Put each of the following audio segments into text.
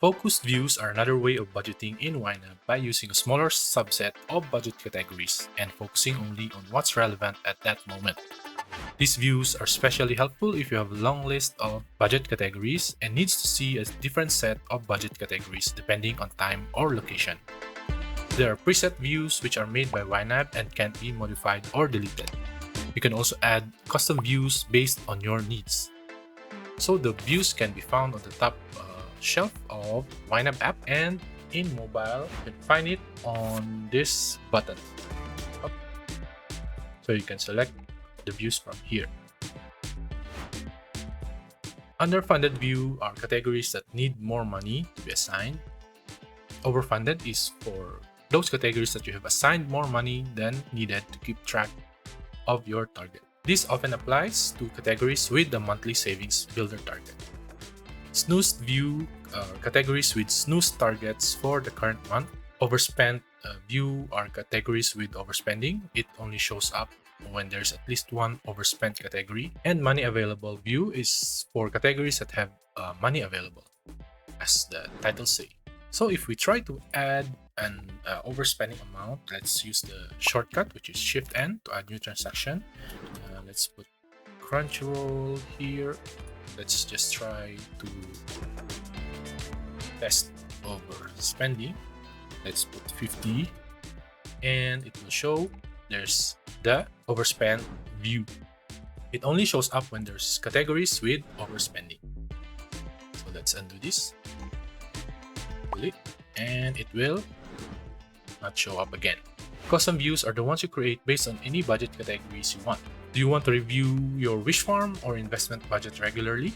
Focused views are another way of budgeting in YNAB by using a smaller subset of budget categories and focusing only on what's relevant at that moment. These views are especially helpful if you have a long list of budget categories and needs to see a different set of budget categories depending on time or location. There are preset views which are made by YNAB and can be modified or deleted. You can also add custom views based on your needs. So the views can be found on the top shelf of YNAB app, and in mobile you can find it on this button. So you can select the views from here. Underfunded view are categories that need more money to be assigned. Overfunded is for those categories that you have assigned more money than needed to keep track of your target. This often applies to categories with the monthly savings builder target. Snoozed view categories with snooze targets for the current month. Overspent view are categories with overspending. It only shows up when there's at least one overspent category. And money available view is for categories that have money available, as the title say. So if we try to add an overspending amount, let's use the shortcut, which is Shift N to add new transaction. Let's put Crunchyroll here. Let's just try to test overspending. Let's put 50 and it will show there's the overspend view. It only shows up when there's categories with overspending. So let's undo this. Delete, and it will not show up again. Custom views are the ones you create based on any budget categories you want. Do you want to review your wish farm or investment budget regularly?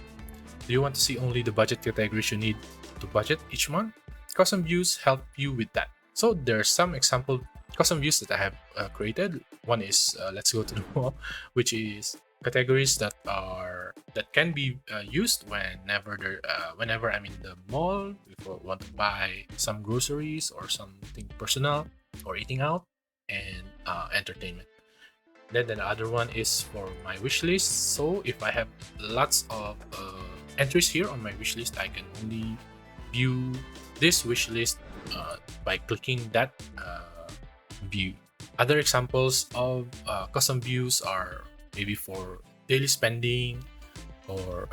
Do you want to see only the budget categories you need to budget each month? Custom views help you with that. So there are some example custom views that I have created. One is let's go to the mall, which is categories that can be used whenever I'm in the mall, if I want to buy some groceries or something personal, or eating out, and entertainment. Then the other one is for my wish list. So if I have lots of entries here on my wish list, I can only view this wish list by clicking that view. Other examples of custom views are maybe for daily spending, or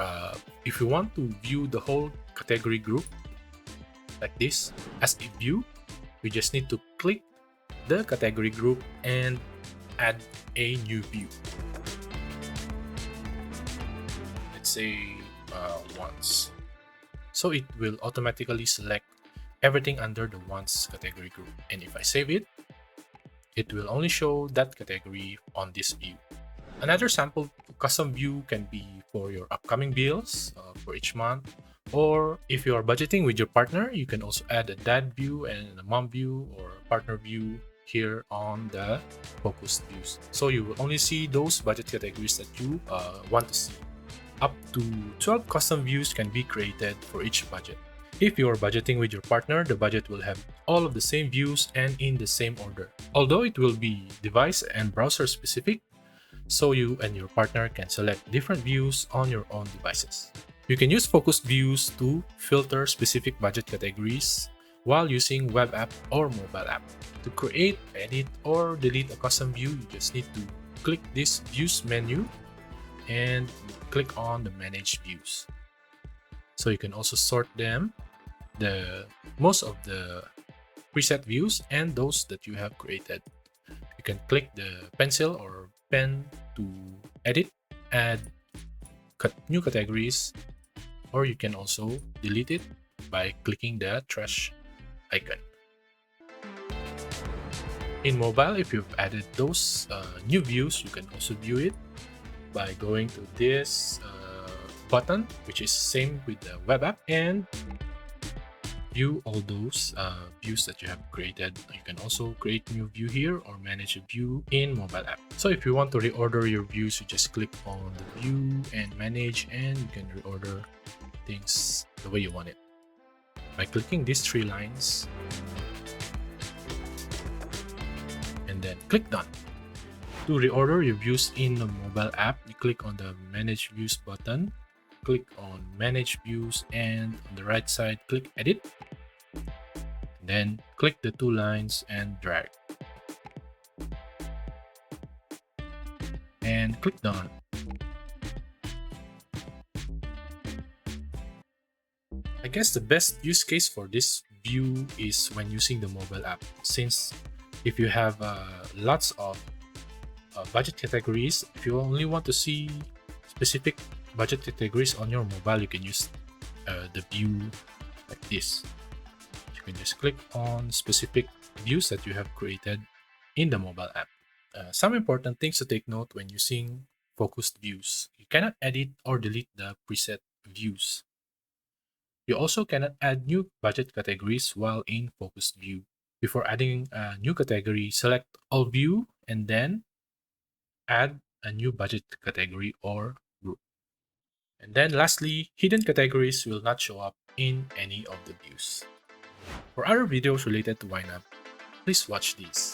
if you want to view the whole category group like this as a view, we just need to click the category group and add a new view. Let's say wants. So it will automatically select everything under the wants category group, and if I save it, it will only show that category on this view. Another sample custom view can be for your upcoming bills for each month, or if you are budgeting with your partner, you can also add a dad view and a mom view or partner view here on the focused views. So you will only see those budget categories that you want to see. Up to 12 custom views can be created for each budget. If you are budgeting with your partner, the budget will have all of the same views and in the same order, although it will be device and browser specific, so you and your partner can select different views on your own devices. You can use focused views to filter specific budget categories while using web app or mobile app. To create, edit, or delete a custom view, you just need to click this views menu and click on the manage views. So you can also sort them, most of the preset views and those that you have created. You can click the pencil or pen to edit, add new categories, or you can also delete it by clicking the trash icon. In mobile, if you've added those new views, you can also view it by going to this button, which is same with the web app, and view all those views that you have created. You can also create new view here or manage a view in mobile app. So if you want to reorder your views, you just click on the view and manage, and you can reorder things the way you want it by clicking these three lines and then click done. To reorder your views in the mobile app, you click on the manage views button click on Manage Views, and on the right side, click Edit. Then click the two lines and drag. And click Done. I guess the best use case for this view is when using the mobile app, since if you have lots of budget categories, if you only want to see specific budget categories on your mobile, you can use the view like this. You can just click on specific views that you have created in the mobile app. Some important things to take note when using focused views: you cannot edit or delete the preset views. You also cannot add new budget categories while in focused view. Before adding a new category, select all view and then add a new budget category or group. And then lastly, hidden categories will not show up in any of the views. For other videos related to YNAB, please watch these.